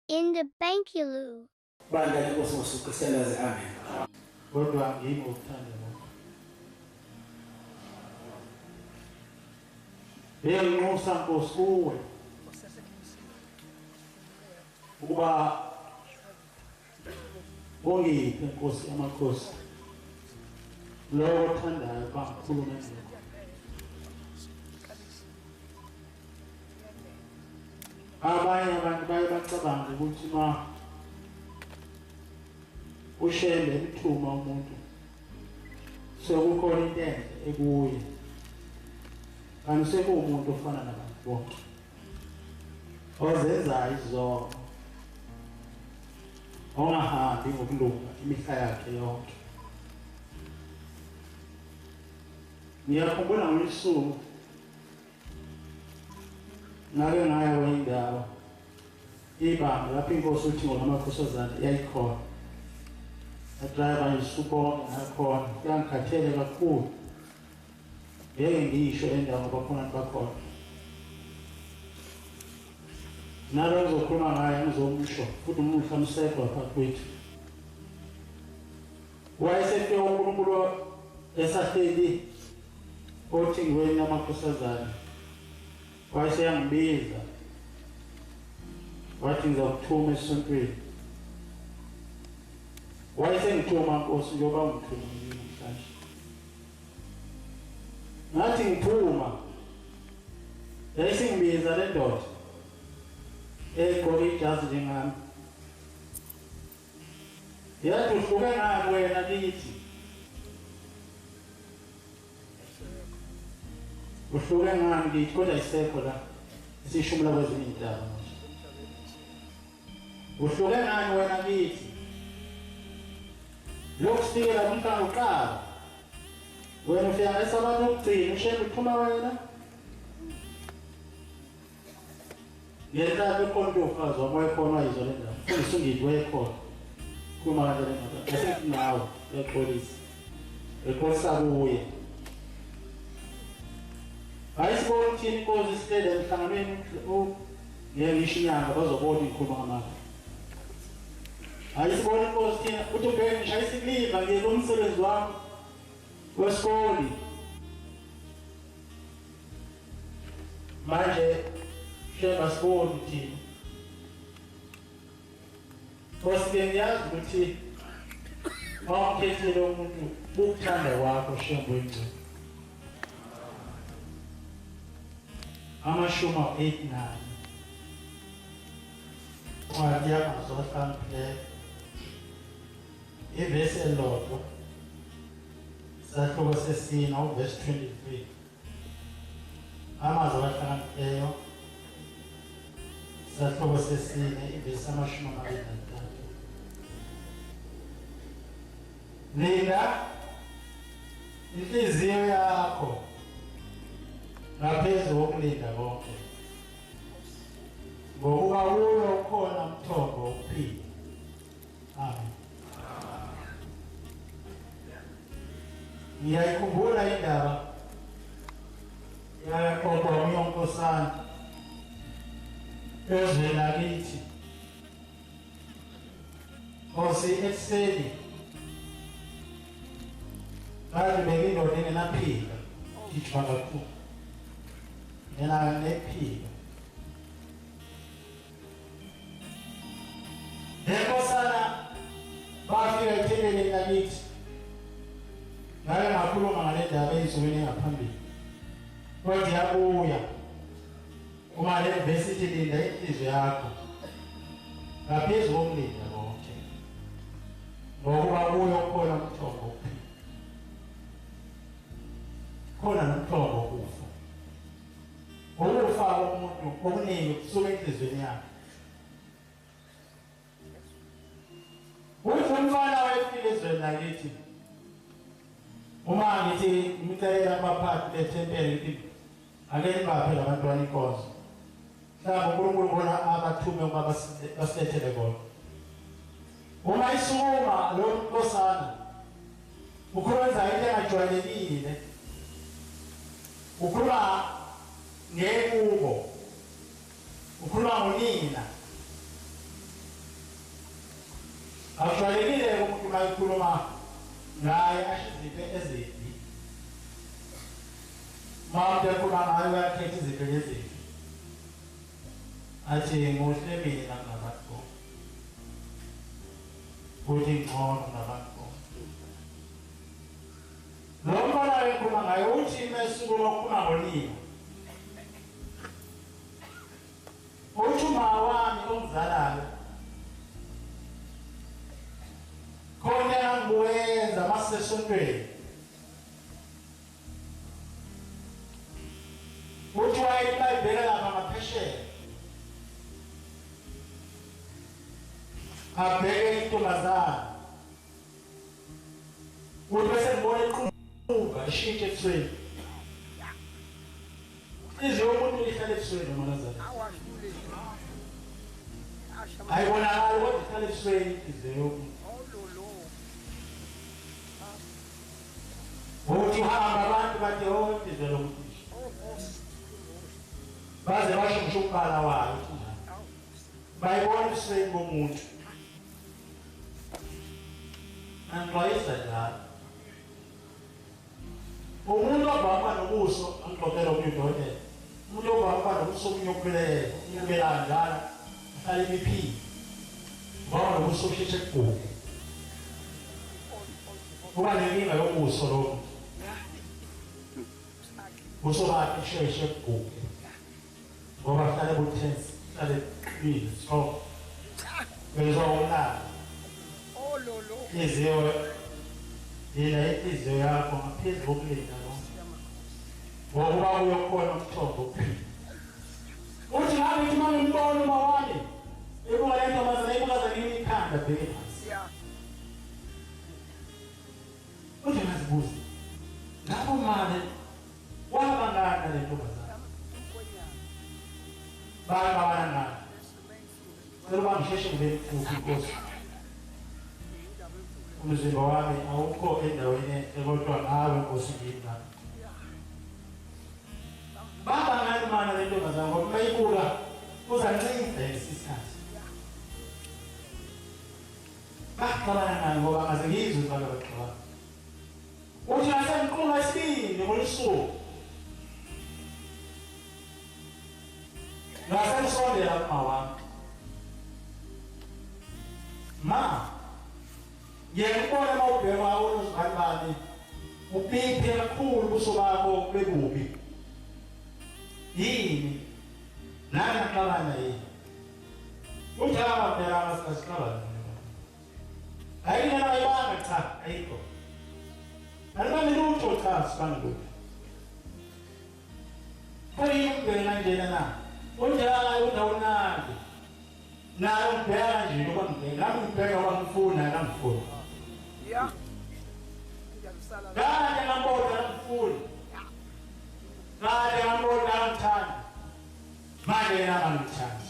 In the Bankulu. Banda inkosi ngosuku siyalazi amen. Kodwa ngimi ukuthanda lokho. Ngiyakunxusa Nkosi kuwe ukuba ungiphe Nkosi amakhosi lowo othandayo bangikhulume ngakho. Abanye abantu baye bacabanga ukuthi ma ushembe emthuma umuntu sekukhona into enhle ekuye kanti sekuwumuntu ofana nabantu bonke ozenzayo izono ongahambi ngokulunga imihla yakhe yonke. Ngiyakhumbula ngosuku ngake ngaya kwendawo ibanga lapho inkosi uthi ngolamakhosazana yayikhona adriver isukho ngakhona yangikhathele kakhulu ngeke ngisho endawo ngoba khona bakhona nalo ngizokhuluma ngaye ngizomusho futhi umuhle umsekho lapha kwethu wayesefike uNkulunkulu esahleli othi ngiweni amakhosazana wayeseyangibiza wathi ngizokuthuma esontweni wayesengithuma Nkosi njengoba ngithuma namhlanje ngathi ngithuma yayisingibiza le ndoda egqoke ijazi njengami yathi uhluke ngani wena kithi uhluke ngani kithi kodwa isekho la isishumula kwezinye indaba uhluke ngani wena kithi lokusikela umntana uqala wena ufika esabantu ukugcina ushebe uthuma wena ngeta bekhona ufazi wamoya khona izo le ndawo ufundisa ungidi wayekhona kuma kanti le ndoda asithi nawe epolisi epolisa kuye ayisibona ukuthini inkosi isihlele emhlanganweni ngisho inyanga bazobona ikhuluma ngamabo ayisibona inkosi thina uthi ubheke ngishayisa iliva ngiye kumsebenzi wami wesikole manje sheba sibona thina Nkosi ngiyazi ukuthi mawukhethile umuntu ukuthanda wakho shembo engcwe amashuma 8-9 Ncwadi yamaZwi ahlakaniphileyo ivesi elodwa isahluko sesine uvesi 23 amazwi ahlakaniphileyo isahluko sesine ivesi 23 linda inhliziyo yakho ngaphezu kokulinda konke ngokuba kuyo ukhona umthombo wokuphila. Amen. Ngiyayikhumbula indaba yayaxoxwa uNkosana ezweni lakithi Nkosi ekuseni kade bekindoda engenaphila ithwa kakhulu yena nephila Nkosana bafika ethekeni lakithi ngake ngakhuluma ngale ndaba ey'nsukwini engaphambili kodwa yabuya uma le vesi ithi linda inhliziyo yakho ngaphezu kokulinda konke ngokuba kuyo khona umthombo wokuphila khona nomthombo wokufa ukufa komuntu okuningi kusuka enhliziyweni yakhe uthi umfana wayefika ezweni lakithi uma ngithi imicela abaphathi bethempeli ngithi ake nibaphe labantwana inkosi mhlawumbe uNkulunkulu bona abathume ukuba basilethele bona uma isukuma lo Nkosana ukwenza into engajwayelekile ukhuluma ngekubo ukhuluma ngonina Akubalekile umuntu mayikhuluma ngaye ashizipe eziphi. Mawude kuba ngayo yakhetha izinto lezi. Athi muhle mina ngabantu. Uthi ngcono ngabantu. Noma la ekhuluma ngayo uthi mesuku lokuphuma ngolimo. Uthi mawami ongizalayo. Khona ngiwenza amasesontweni. Uthi wayibheka lapha ngaphesheya. Abheke intombazana. Uthi bese ngibona iqhuba ishintshe ebusweni. Izwe umuntu ihlale ebusweni manazana. Ayibonakala ukuthi ihlale ebusweni izwe umuntu. Uthi hamba abantu bathi oh izwe lo muntu. Baze basho ngisho ukubala wayo. Bayibona ebusweni bomuntu. Angixwayisa njalo. Umuntu obamba nobuso angixoxela umntwana. Umuntu obamba nobuso umnyokulela, umnyokela njalo, ahlale imiphini. Baba nobuso usheshe kuguge. Kuba nenkinga yobuso lo. Buso bakhe sheshe kuguge. Ngoba ahlale butense, ahlale qinile, strong. Bezwa umlando. Izwe yena izwe yakho ngaphezulu kokulinda lo. Ngoba uyokhona umthombo uphila. Uthi ngabe uthi manje umbone mawani. Ebuka le ntombazana ibukaza nini ikhanda bheke phansi. Uthi ngazibuza. Lapho manje wabangana le ntombazana. Bayabana. Seluba ngisheshe kube Inkosi. Umzimba wami awukho endaweni kodwa ngawe Nkosi kimi. Baba ngani mana le ntombazana ngoba mayibuka uzancipha isikhathi. Baxabana ngani ngoba ngazingizwe baba baxabana. Uthi asemqunga isibindi ngolisuku. Ngasemsondela kumawami. Ma ngiyakubona mawubheka uzibani upiphe kakhulu ubuso bakho bebubi. Yini? Nani ngixabana yini? Uthaba phela amasixabana. Ayina ayibanga cha, ayikho. Alibani lutho cha sibantu. Kuyibheka njena na. Unjala udawunandi. Na umbheka nje ngoba ngibheka, nami ngibheka kwangifuna ngangifuna. Yeah. Kade ngambona ngifuna. Kade ngambona ngithanda. Manje yena angithanda.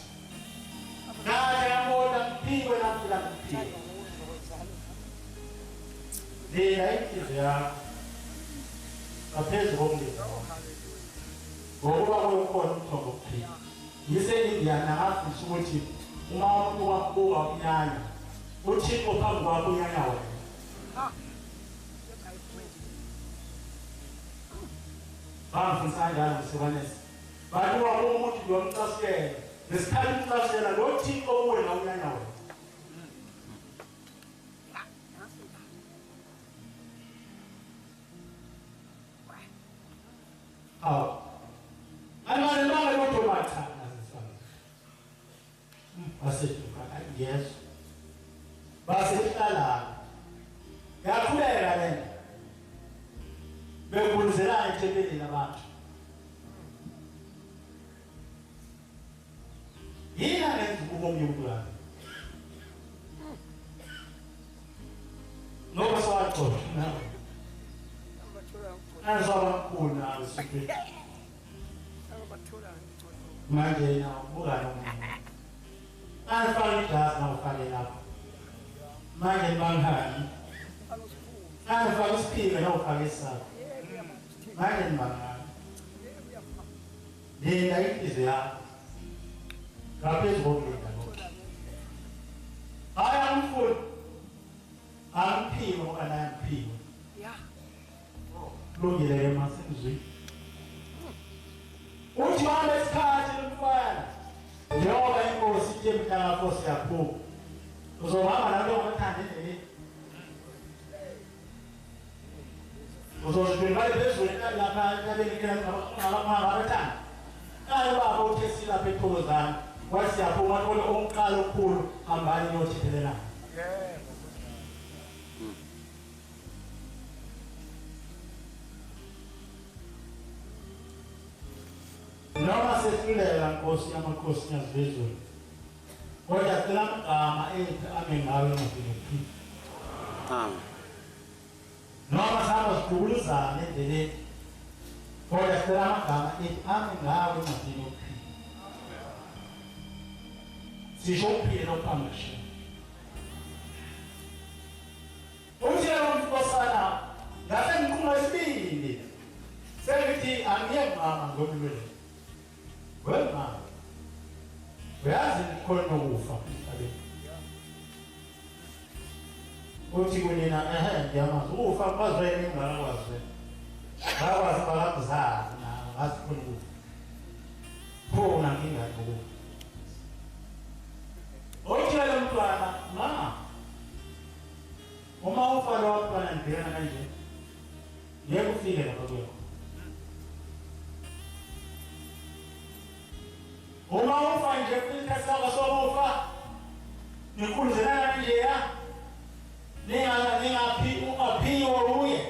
Kade ngambona ngiphiwe namphila ngiphiwe. Lena inhliziyo yakho ngaphezu komlilo. Ngoba kuyokhona umthombo okuphila. Yisengiyana ngafisa ukuthi uma umuntu wakubuka unyanya uThixo phambi kwakho unyanya wena. Bangifisa njalo ngisebanesi. Bathi wakumuntu lomcasiyela. Ngesikhathi umcasiyela lo Thixo wena unyanya wena. Anibane banga lotho matha nasifana. Baseduka yes. Basehlala. Yakhuleka lena. Bekubulizela ethembeni labantu. Yina ngenza ubomi bomntwana. Ngoba sawaxoxa nawe. Azawakhulu nawe sikhe. Manje na buka nomuntu. Anifake ijazi na ufake lapho. Manje bangani. Anifake isiphila na ufake isakho. Manje bangani. Lena inhliziyo yakho. Ngaphezu kokulinda lokho. Haya umfuni. wavuka naye mphiwe kulungile ke masemzweni uthi manje isikhathi lomfana njengoba inkosi ithi mntaka Nkosi yaphuma uzohamba nawe ongathanda endleleni uzozibinga phezulu lapha entabeni ngalaphanga naye baba uthe silapha ePhozana wathi yaphuma kule omqala okhulu hambani niyothethelelana noma sesilela Nkosi yamakhosi yazizwe kodwa cela amagama ethi ame ngawe ngaphi noma sihamba sikhuluzana endleleni kodwa cela amagama ethi ame ngawe ngaphi sisho ukuphila ophambishi umthelo womfosana ngase ngiqhuma isibindi sengithi angiye mama ngomlwelo wema uyazi khona ukufa emhlabeni uthi kunina ngiyamazi ufa bazwene ngakwazi ngakwazi balabuzana ngazi khona ukufa khona ngingakho uthi lo mntwana ma uma ufa lo mntwana ngibhekana kanje yebo ufike lapha kuyo uma ufa nje kulikasaba sokufa nikhuluzelana nje ya ningaphi ungaphiwa uye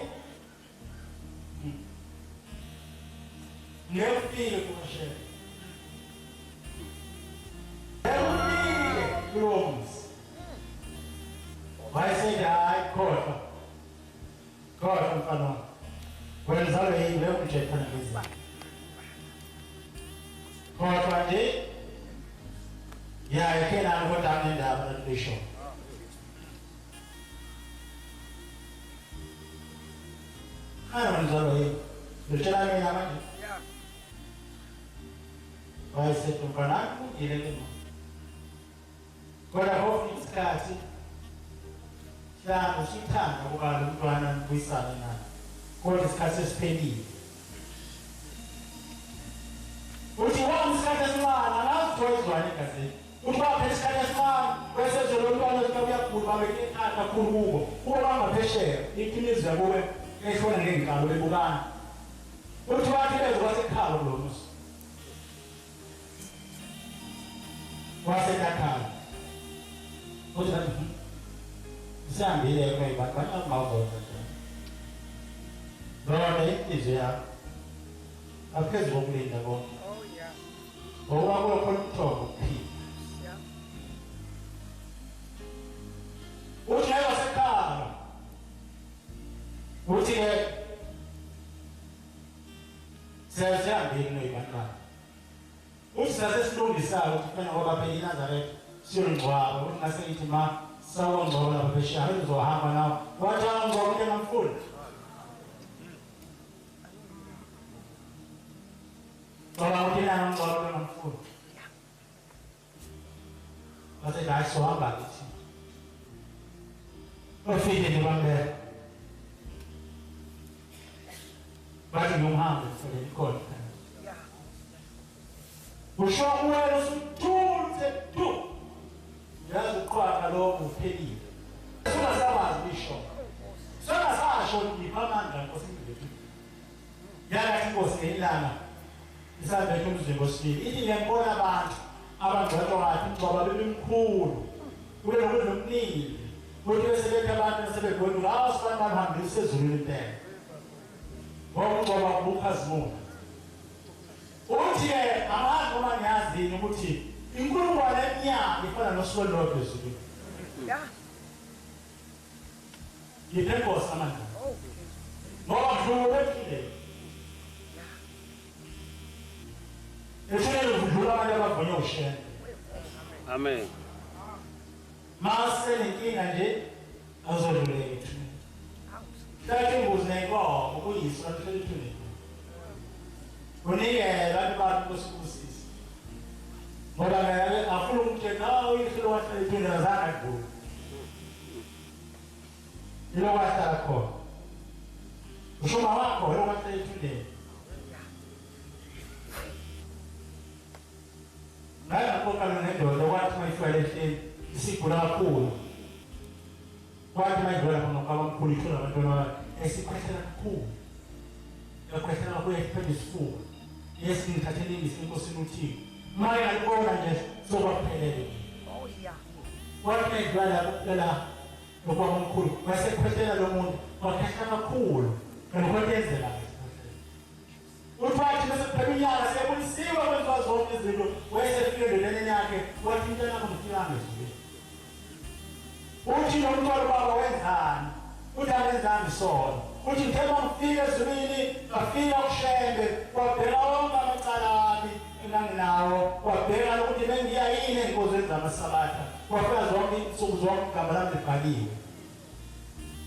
ngefike kumashela ngefike kulomzi wayesethi hayi kodwa mfana wenzalo yini leyo kujethana ngezimo kodwa nje yakhe nalo kodwa nendaba lesho hayi mzalo yini lutshela mina manje wayesethi mfana ngileke kodwa hofu isikhathi hlanga sithanda ukuba lo mntwana ngibuyisane naye kodwa isikhathi esiphelile uthi wamsikhathi esimana ngazithoyizwana egazini uthi baphethe isikhathi esimana bese lo mntwana uyakhulu babeke kakhulu kubo kuba bangaphesheya iqiniso yakube eshona ngenkalo bebukana uthi bathi beze kwasekhaya lo muzi wasekhaya uthi bathi sihambile kwayibani bangavota lona inhliziyo yakho aphezu kokulinda konke ngoba kulokho umthombo ukuphila uthi naye wasekhaya uthi-ke siyahambile noyibani bani uthi sasesilungisayo ukuthi kufanele ngoba phela iNazaretha siyongcwaba uthi ngasengithi ma sawongcoba lapha phesheya ngizohamba nawe wathi angingcoba into engamfuni ngoba uthi naye angingcoba into engamfuni wasethi hayi sohamba kithi ofike nibambele bathi ngiyomhamba kufanele ikhona usho uwela usuthunze tu yazi uqhwaqa lokho uphelile sungasabazi bisho sungasasho ngipha amandla Nkosi ngibethu yalathi Nkosi ngelilanga isabethu umzimba osibili ithi ngiyabona abantu abangcwele wathi ngoba bebemkhulu kube nokuningi ukuthi besebethe abantu besebegwedula awasifana bahambisa ezulwini impela ngoba kubukhazimula uthi amazwi uma ngiyazini ukuthi inkulungwane eminyaka ifana nosuku olulodwa ezulwini ngiphe Nkosi amandla ngoba kudlulekile efunele kudlula abantu abagonye ushena amen mase nenkinga nje azodluleka hlathi imbuzi nenkomo ukuyiswa hleli thule unikele abantu bakho kusibusisa ngoba ngeke afuna ukuthi nawe ihlelo wahleli thule azange adlule Ilo wahlala khona. Ushoma wakho lo wahlala ethundeni. Ngapho kana nendoda kwathi mayifika ehleni isigula kakhulu. Kwathi mayidlula khona kwabamkhulu ithola abantwana esikhwehlela kakhulu. Yakhwehlela kakhulu yaphinde isifuba. Yesinithathele inkosini uThixo. Maye alibona nje sokuphelele. Oh yeah. Kwathi mayidlula kuphela lokwamkhulu wasekhwehlela lo muntu wakhehla kakhulu. Ngokwenzelwa. Uthathi bese pheminyaka sekubulisiwe kwenziwa zonke izinto wayesefike endleleni yakhe wathi intwana kumfika ngesibili. Uthi nomntwana baba wenzani? Uthi akenzani sona. Uthi ngithema ngifike ezibili ngafika kushembe kwabheka wonke amacala ami enganginawo kwabheka ukuthi bengiya yini enkozweni zamasabatha kwafika zonke insuku zonke igama lami libhaliwe.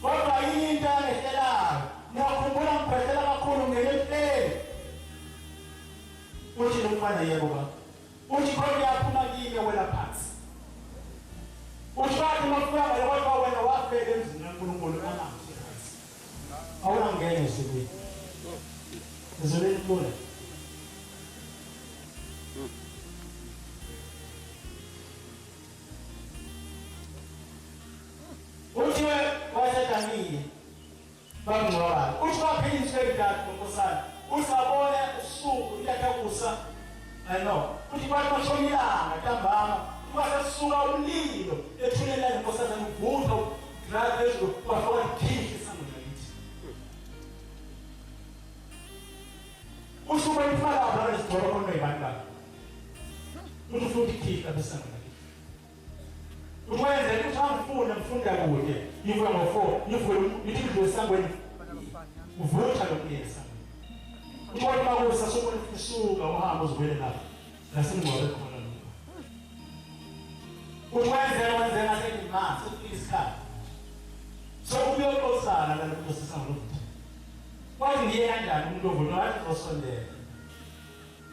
Kodwa yini into engehlelayo ngiyakhumbula ngikhwehlela kakhulu ngelefeni. Uthi nomfana yebo baba. Uthi khona yaphuma kimi wena phansi. Uthi wathi mafika kodwa wena wafela emzini kaNkulunkulu angamsi phansi. Awuna ngene sibili. Izoleni kulo. Uthi wasethamile. Bangcwaba. Uthi waphindiswe idathu nkosana. Usabone usuku iyathakusa. I know. Uthi kwathi mashonilanga ntambama. Kwasasuka umlilo ethulelana inkosana ngivutha grad phezulu kwafona ikhisi sangakithi. Usuka ifala abala isitoro khona ibandla. Uthi futhi ikhisi abesangakithi. Ukwenza ukuthi angifunda ngifunda kude. Yivuka ngo4, yivuka ithi idlo sangweni. Uvutha lokuyesa. Uthi makusa sokusuka uhamba uzibele lapha. Lasingcwabe khona. Ukwenza ngaselimasi ukufika isikhathi. So ubuyokosana la lokho sisanguluthi. Kwathi ngiye kanjani umuntu ovuka wathi uzosondela.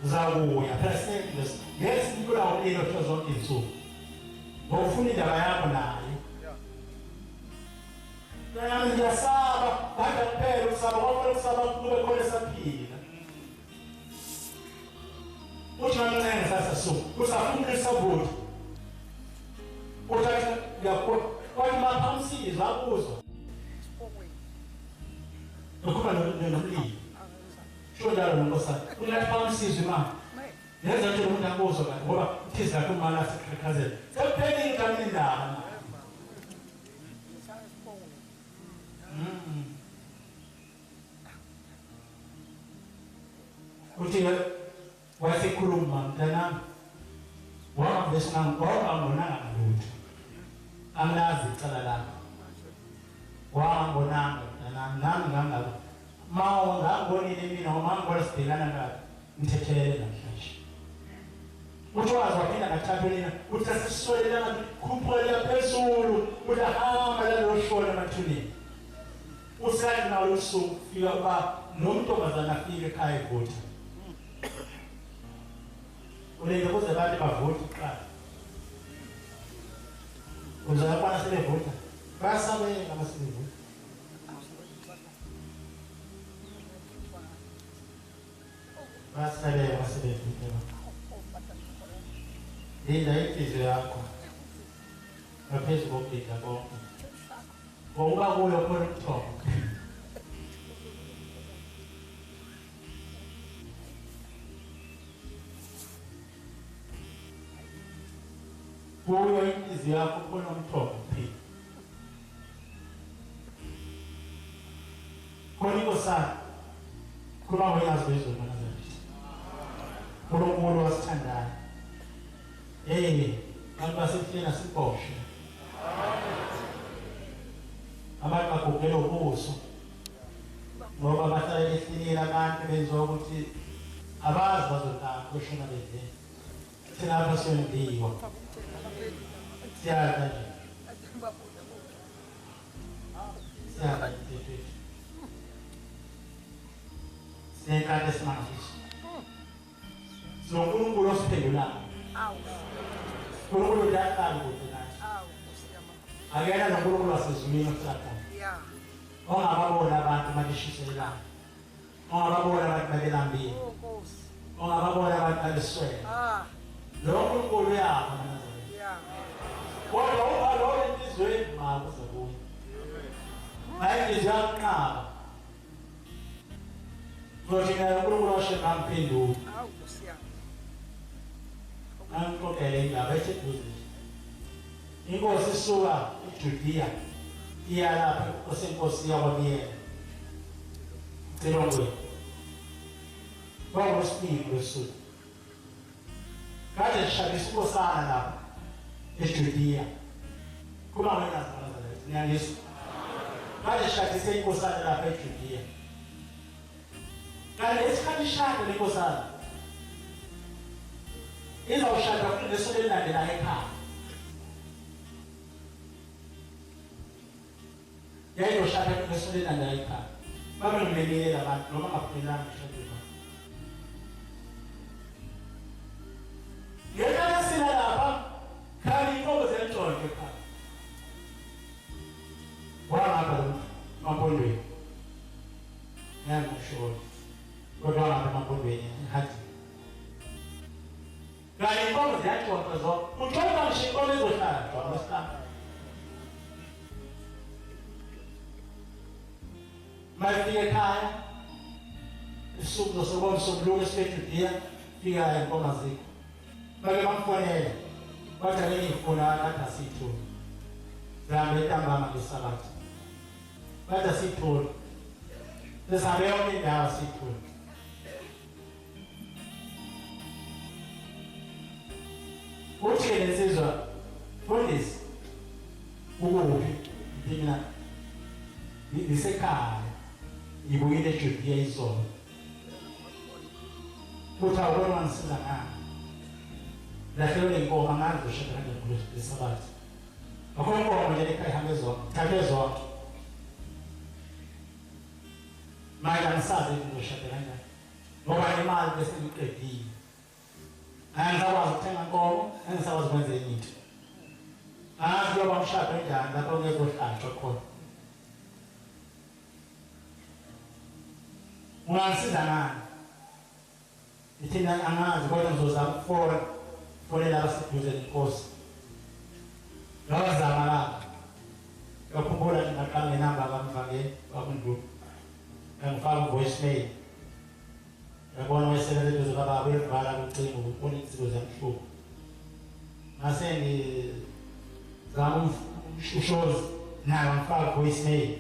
Uzabuya phela sengithi ngesimpula ulilo phela zonke izinsuku. Ngofuna indaba yakho naye. Nami ngiyasaba, kodwa kuphela usaba ngoba usaba kube khona esaphila. Uthi nami sasa so, usafuna isabuthi. Uthatha yakho kwathi maphamsiza akuzwa. Ukuba nomlilo. Shonjalo nonkosana. Unaphamsiza imali. Yenza nje umuntu akuzwa kanti ngoba ithiza lakho imali asekhazela. Sekuphelile igama indaba. Uthi wasikhuluma mntanami. Wangabesanga ngibonanga lutho. Angazi icala lakho. Wangibonanga nami ngangalo. Mawo ngangibonile mina noma ngibona sibhekana ngakho. Ngithethelele namhlanje. Uthi wazi waphinda ngathatha lena uthi asiswele ngathi khuphulela phezulu uthi hamba la lo shona emathuneni. Usathi nawo usuku fika ba nomntombazana afike ekhaya evutha. Ulele kuze abantu bavute iqala. Uzakwana sebevutha. Basabela abasebevutha. Basabela abasebevutha. Linda inhliziyo yakho. Ngaphezu kokudla konke. Ngoba kuyo khona ukuthomba. Kuyo inhliziyo yakho khona umthombo phela. Khona inkosana. Kuba uyazi izolo nazathi. UNkulunkulu wasithandayo. Abantu basifina siphoshe. Abantu bagugela ubuso. Ngoba bahlala ehlelile abantu benziwa ukuthi abazi bazodala kushona bedle. Thina lapha siyondiwa. Siyazi nje. Siyazi nje. Siyekade simangisi. So uNkulunkulu osiphendulayo. uNkulunkulu uyathanda ukuthi nathi. Akena noNkulunkulu wasezulwini osakho. Yeah. ongababona abantu malishiselana ongababona abantu babelambile ongababona abantu babeswela lo uNkulunkulu yakho kodwa ubalo entizweni makuze kuye ayizwe yaqaba Rotina uNkulunkulu washela mphenduka angikokele indaba eseduze inkosi isuka eJudiya iya lapha osenkosi yakwabiyela Celongwe kwawusiphi lesuku kade shabisa unkosana lapha eJudiya kuba wena zalala niyangizwa kade shabisa inkosana lapha eJudiya kanti esikhathi shada lenkosana izawushada kulesuku elilandelayo ekhaya yayizoshada kulesuku elilandelayo ekhaya babe ngibekele abantu noma ngaphelanga emshadweni ngekhala sina lapha khali inkomo zentshonto ekhaya wangapha mapondweni ngiyakusho kodwa ngapha mapondweni hathi kanti inkomo ziyantshonto zonke uthole ngisho inkomo ezohlatshwa ngosihlanu mayifika ekhaya isuku zosobona sobuluka esiJudiya fika inkomo zikho bake bamfonela bathi ake ngifuna kade asithola zambe ntambama ngesabatha kade asithola sesabe yonke indawo asithola uthi lesizwa fundisi ukuphi mina ngisekhaya ngibuyile eJudiya izolo futhi awubona ngisiza ngani lahlelo inkomo ngazi ushaka ngesabatha akhona inkomo nje ekhaya ihambe zonke thathe zonke manje angisazi ukuthi ushaka kanjani ngoba imali bese ngiqedile angizakwazi ukuthenga inkomo angizakwazi ukwenza enye into angazi yoba umshado njani lapho ngezohlatshwa khona ungangisiza ngani ithina angazi kodwa ngizozama ukufonela abaseduze nenkosi ngabazama lapha yakhumbula ngingaqala ngenamba kamvangeli wakunduku ngangifaka voicemail yabona wayesebenza eduze kababa uyevala kucingo ukubona izinto zamhlupho ngase ngizama ushozi nayo ngifaka voicemail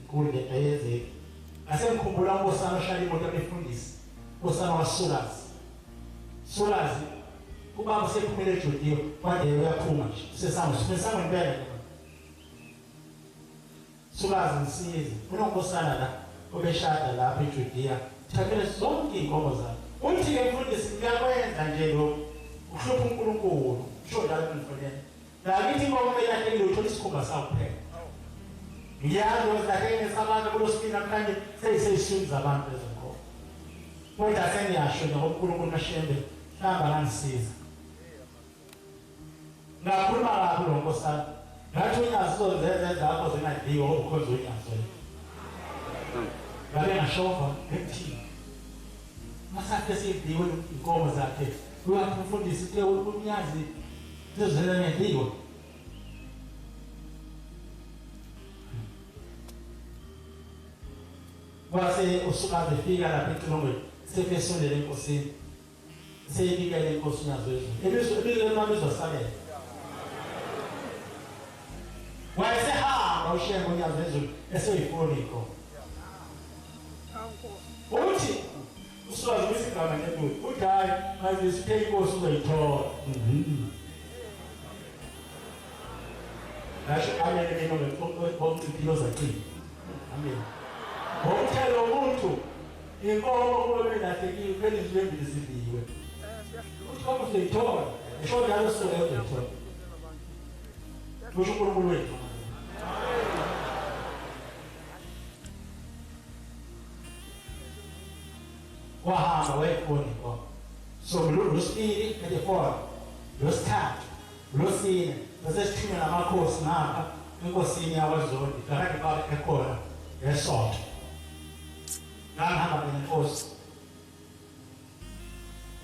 inkulu lento yenzeka ngase ngikhumbula unkosana ohlala imoto ebefundisa unkosana Solazi ubaba usephumile eJudiya kwade uyaphuma nje sesangwe impela Solazi ngisize unonkosana la obeshada lapha eJudiya thathele zonke inkomo zakhe uthi ke mfundisi ngiyakwenza nje lo uhlupha uNkulunkulu usho njalo kumfonela la ngithi inkomo eyahlekile uthola isikhumba sawo kuphela ngiyazi wezakhe ngesabantu kulosipina kanje seyisishumi zabantu lezinkomo kodwa sengiyasho nje uNkulunkulu nashembe hamba ngisiza ngakhuluma kabi lo nkosana ngathi unyazo zenze zakho zingadliwa ukukhonza unyazo ngabe ngashofa ekuthini masakhe siyidliwe inkomo zakhe uyafundisa ke unyazi lezela ngedliwa wase usuka befika lapha eCilongweni sefesondele enkosini seyibika lenkosi nazo ebizo lemabizosabela wayesehamba ushengo unyazo ezulu eseyifoni inkomo uthi uswazi kwisigaba ngebuthi uthi hayi mazisithe inkosi uzoyithola ngasho amene bonke zacina amen ngokuthela umuntu inkomo kuba belahlekile kwelizwe embili zidiwe uthi koma uzoyithola esho njalo soke uzoyithola kusho uNkulunkulu wethu wahamba wayefoni inkomo so losibili elefoni losithathu losine bese sithunywa namakhosi ngapha enkosini yakwaZondi kakade babe ekhona ngesonto ngahamba nenkosi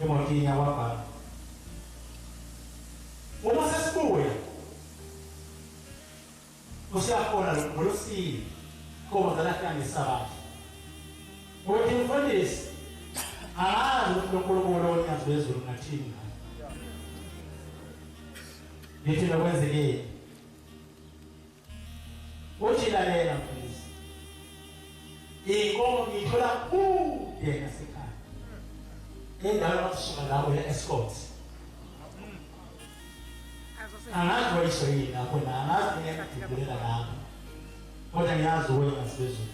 emotini yakwababa uma sesibuya usiyakhona ngolosini komo zalahla ngesabatha uthi mfundisi angazi uNkulunkulu onyazi bezulu ngathini lithi lokwenzekeni uthi lalela mfundisi inkomo ngithola kude ngasekhaya endaweni yokusuka lapho ye-escort angazi wayisho yini lapho na angazi ngiyakududulela lapho kodwa ngiyazi uwenyazi bezulu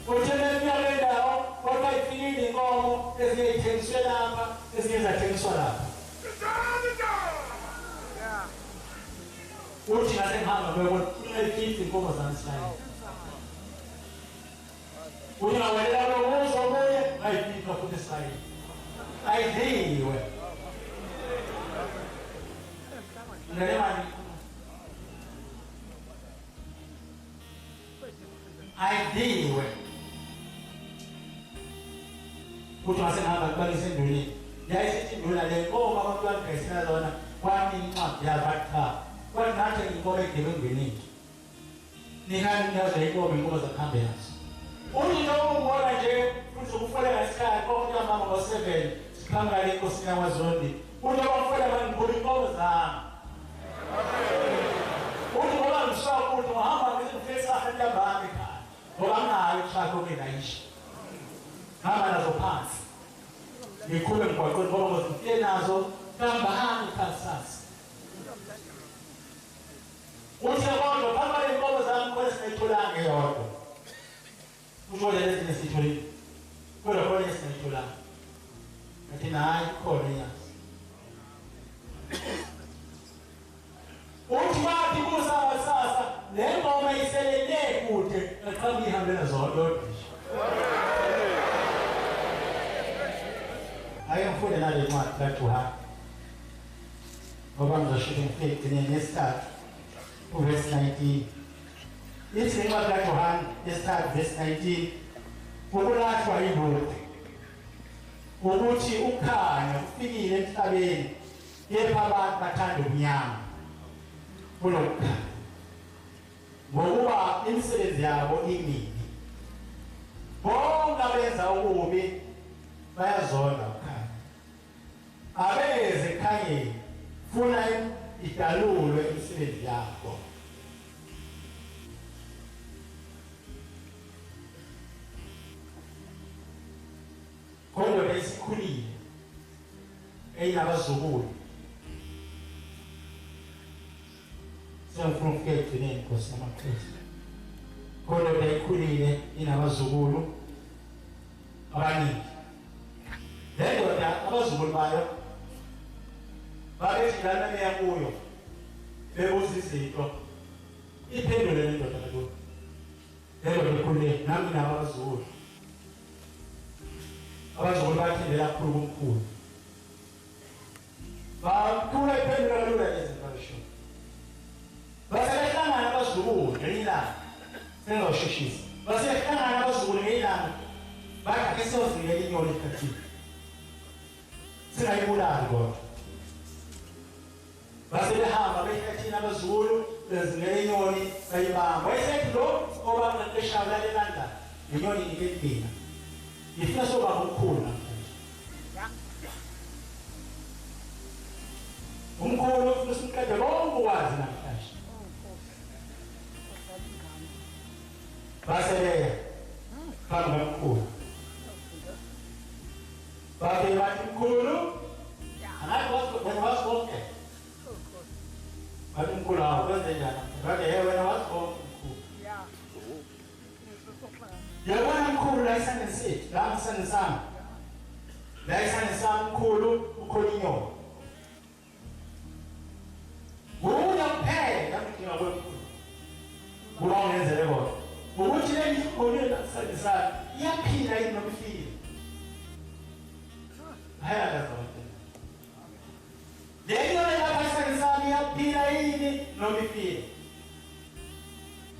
Uthele kule ndawo kodwa ifikile inkomo eziyithengiswe lapha eziyezathengiswa lapha. Uthi ngase ngihamba bebona ifithi inkomo zansilayo. Uthi ngawela lo uzobuye ayifithi futhi silayo. Ayidliwe. Ngelemani ayidliwe. Kuthi ngihamba kubalisa endulini yayisithi induna le nkomo abantu bagayisela zona kwami incwadi yabatha kwathi nathi inkomo egebengwenini ningani niyazo inkomo zakhambe yazo uthi noma ubona nje futhi ukufolela isikhathi konke mama ngo7 sikhanga le inkosi yakwaZondi uthi abafela bangikhulu inkomo zami uthi ngoba ngisho ukuthi uhamba ngizofisa ahantambami ekhaya ngoba nginayo ushaka okungayisho hamba nazo phansi ngikhule ngigwaqweni ngoba ngizifike nazo kambahani khansasi uthi yabona phamba inkomo zami kwesitholanga yodwa usho lezi nesitholile kodwa khona esitholanga athi nayi khona yazi uthi bathi kusasa le ngoma iselele kude aqhambi ihambela zodwa ayemfune nale ncwadi kaJohane ngoba ngizosho ngifike nesithathu verse 19 ithi incwadi kaJohane nesithathu verse 19 ukulahlwa yibuthi ukuthi ukhanya kufikile emhlabeni kepha abantu bathanda umnyama kunokukhanya ngokuba imisebenzi yabo imibi bonke abenza ukubi bayazonda ukhanya abeze ekhanyeni funa idalulwe imisebenzi yabo kodwa besikhulile eyinabazukulu siyafuna ukufika ekugcineni Nkosi yamaKristu kodwa beyikhulile inabazukulu abaningi le ndoda abazukulu bayo babethi lana meya kuyo bebuza izinto iphendule le ndoda kaloku le ndoda ikhulile nami nabo abazukulu bathindela kakhulu kumkhulu bakhula iphendula kalula izinto abasho basehlangana abazukulu ngelanga sengosheshisa basehlangana abazukulu ngelanga bathi ake siyozingela inyoni ekhathini singayibulali kodwa basebehamba bekhathini abazukulu bezingela inyoni bayibamba wayesethi lo obaqeqeshayo lalelanda inyoni ikelina ngifuna soba umkhulu umkhulu ufuna simqede bonke ukwazi namhlanje basebeya phambi kamkhulu bathi mkhulu anathi wasikonke bathi mkhulu hawu kwenze njani bathi wena wasikonke mkhulu yabona mkhulu la isandla sethu la isandla sami la isandla sami mkhulu ukhona inyoni kuya kuphela ngidinga kwemkhulu kuba ungenzele kodwa ukuthi le ngikhulile la isandla sami iyaphila yini nomfile haya kaza le nyoni lapha isandla sami iphila yini noma ifile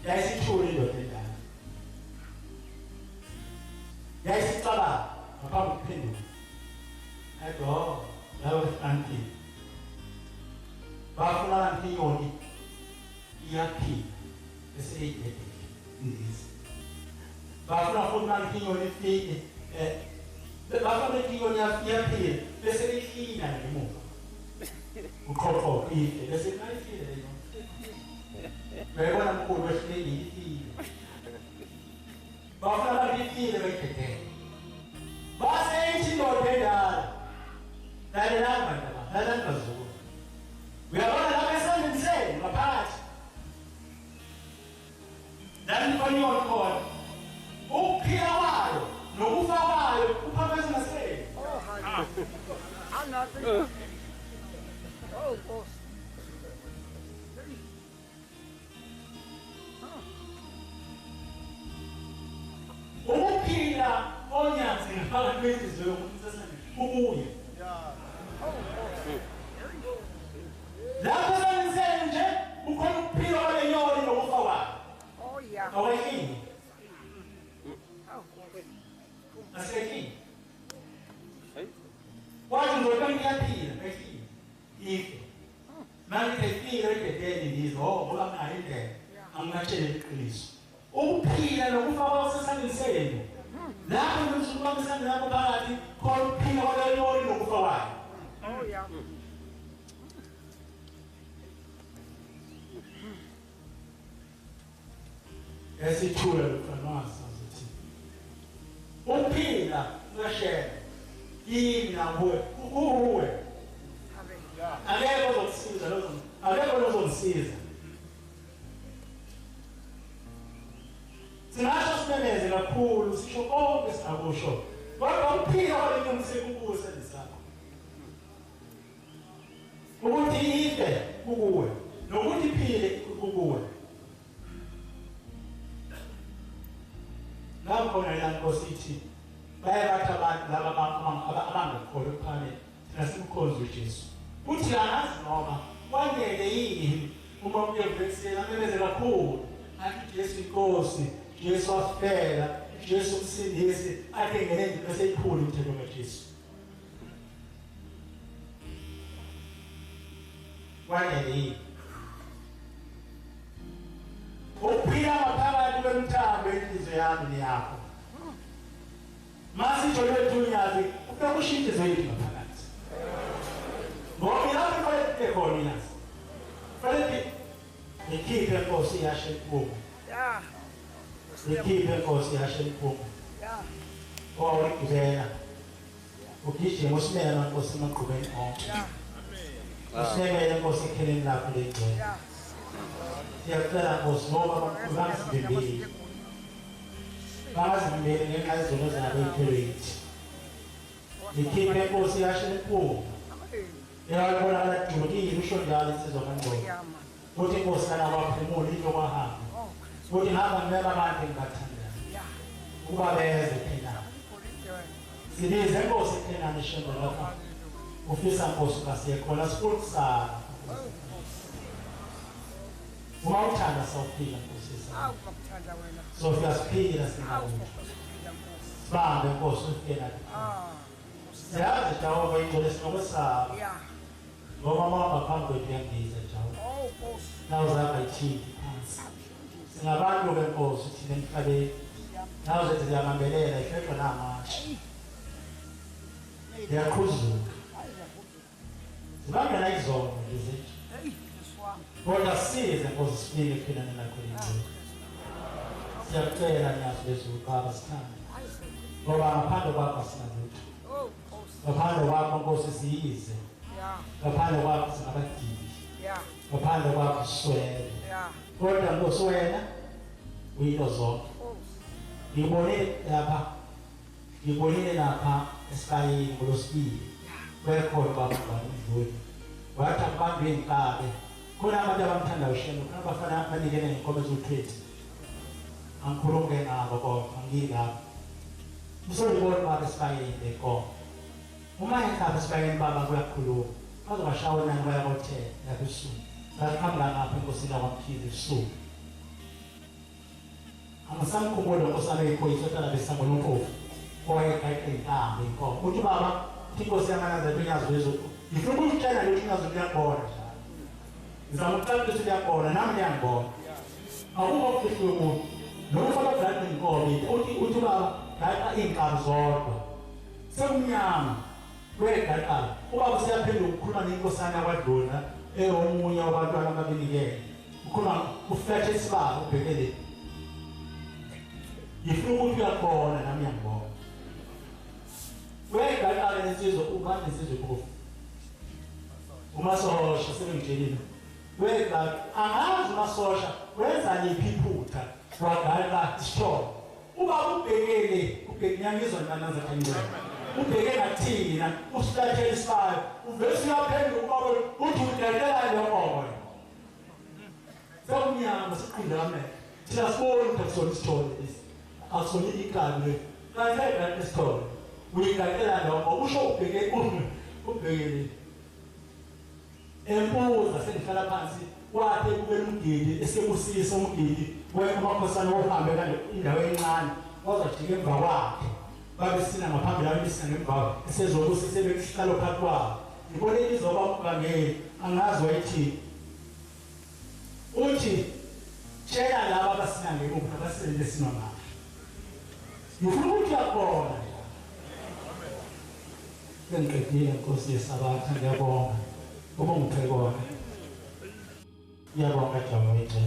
yayisithula indoda endala yayisicabanga ngaphambi kokuphendula edo lawo anti bafuna anti yoni iyaphila bese iyedede ndizi bafuna futhi anti yoni ifike bafuna anti yoni iyaphila bese ihlina ngemuva uqoqo ihle bese ayifile leyo bayibona mkhulu wehleli ifile bafuna abifile bayidede base ithi indoda endala lalelanga ndaba lalanga zuku uyabona lapha esandleni senu ngaphakathi nalifaniwa khona ukuphila kwayo nokufa kwayo kuphakathi naseni ukuphila onyansi ngaphakathi kwenhliziyo yomuntu ubuye lapho esandleni nje ukhona ukuphila kwalenyoni nokufa kwayo awayini asekini wathi ndoda ngiyaphila ayifile ife manje ifile ededeni ndizo ngoba nayo indlela angingatshela iqiniso ukuphila nokufa kwasesandleni senu lapho ngizubamba isandla lapho phakathi khona ukuphila kwalenyoni nokufa kwayo esithula lofanasa zithi ukuphila uyashela yini nawe uwe akekho ozokusiza akekho ozongisiza singasho simemeze kakhulu sisho konke singakusho kodwa ukuphila kwalenyoni sekukuwe sendisakho ukuthi ife kukuwe nokuthi iphile kukuwe lapho khona Nkosi ithi bayabatha abantu laba abangekholwa ekuphakeni thina simkhonza uJesu uthi angazi noma kwangele yini uma uyovekisela amemeze kakhulu athi Jesu inkosi Jesu wafela Jesu umsindisi ake ngene nje bese iphula umthetho kaJesu kwangele yini ukuphila phakathi kwemthambo enhliziyo yami neyakho mase ijole dunyazi ufika kushintshe zethu ngaphakathi ngoba lapho kwete khona yazi fanele ikhiphe Nkosi yashe kubo ikhiphe Nkosi yashe kubo owawugibela ugijima usimela Nkosi emaqhubeni onke usimela Nkosi ekheleni lapho legcwele siyacela Nkosi ngoba bangasivimbeli bangazivimbeli ngenxa yezono zabo ipheleti ikhiphe Nkosi yashe kubo yabona abadukile usho njalo insizwa kaNgqondo uthi Nkosi kana baphumule into kwahamba uthi hamba ngeke abantu engathanda ukuba beze phela sibize Nkosi phela nishendo lapha ufisa Nkosi kasiyekhona sifunisana uma uthanda sawuphila Nkosi ukuthanda wena sofika siphila singabuthi sibambe Nkosi ufike siyazi Jehova ingcwele sinokwesaba ngoba mama phambi kwethu yangiza Jehova nawuzapha ichithi phansi singabantu beNkosi thina emhlabeni nawuzethe ziyamambelela ifethwa namasha ziyaqhuzuka zibambe nayizono nje kodwa size Nkosi sifike ephilani lakho ingcwele siyakucela nyazi lezulu Baba sithanda ngoba ngaphandle kwakho asinalutho ngaphandle kwakho Nkosi siyize ngaphandle kwakho singabadili ngaphandle kwakho siswele kodwa Nkosi wena uyinto zonke ngibonile lapha esibayeni ngolosibili kwekhona baba ngidlule wathi abantu enkabe khona abantu abamthanda uShembe khona abafana abanikele ngenkomo ezokhetha angikhulume ngabo kodwa ngilapha usolibona baba esibayeni lenkomo uma ekhaba esibayeni baba kuyakhuluma bazobashawona bayabothela yakusuku sakhamba ngapha enkosini yakwamkhize ebusuku angisamkhumbula unkosana eyiphoyisa otala besangona umpofu owayegayide intambo inkomo uthi baba inkosi yamanazarete uNyaziwezo ngifuna ukutshela ukuthi uNyaziwezo uyabona njalo ngizama ukucela ukuthi uyabona nami ngiyangibona akukho okufihlwe umuntu noma ufaka brand inkomo uthi baba gayida iy'nkabi zodwa sekumnyama wegayida ubaba useyaphendula ukukhuluma nenkosana yakwaDluna omunye wabantwana ababenikele ukhuluma uflethe isibaba ubhekele ngifuna ukuthi uyabona nami ngiyabona wegayida lesizwe ubani lesizwe phofu umasosha sebengitshelile wegayida angazi umasosha wenza liphi iphutha wagayida isitolo ubaba ubhekanyangizwa ntananza kancane ubheke ngathina usihlathela isibayo uvese uyaphendula ubaba uthi udedela le nkomo sekumnyama siqinda kamele thina sibona ukuthi akusona isithole lesi akusona igazi le kanti ayigadi isithole uyigadela le nkomo usho ubhekele embuza sengihlala phansi wathi kubela umgidi esebusisa umgidi wemakhosana ohambe kanje indawo encane wazajika emva kwakhe babesina ngaphambili abesina ngemva esezokuthi sebekuhlalo phakathi kwabo ngibone izoba kubangeli angazi wayithi uthi tshela laba abasina ngemuphi abasele sina ngapha ngifuna ukuthi yakona ngiqedile Nkosi yesabatha ngiyabonga ubongithekona ngiyabonga Jehova wethu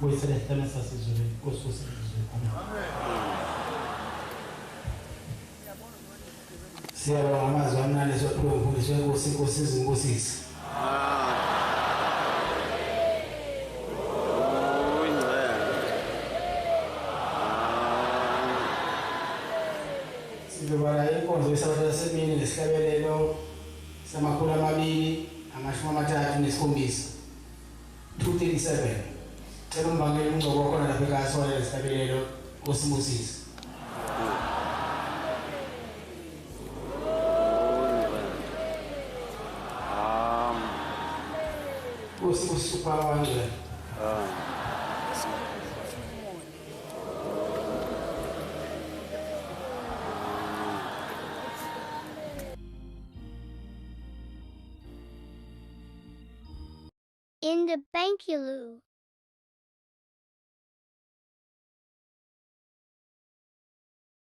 weselethana sasizwe Nkosi usizwe amen. Siyabonga amazwi amnandi esiwaphiwe ngumfundisi wenkosi inkosi izinkosisi. Sizobala inkonzo yesabatha yasemini nesihlabelelo samakhulu 237 237 cela umbangela umngcebo wakhona lapha ekhaya sona lesihlabelelo nkosibusisi. Super wonder. In the Thank you, Lou.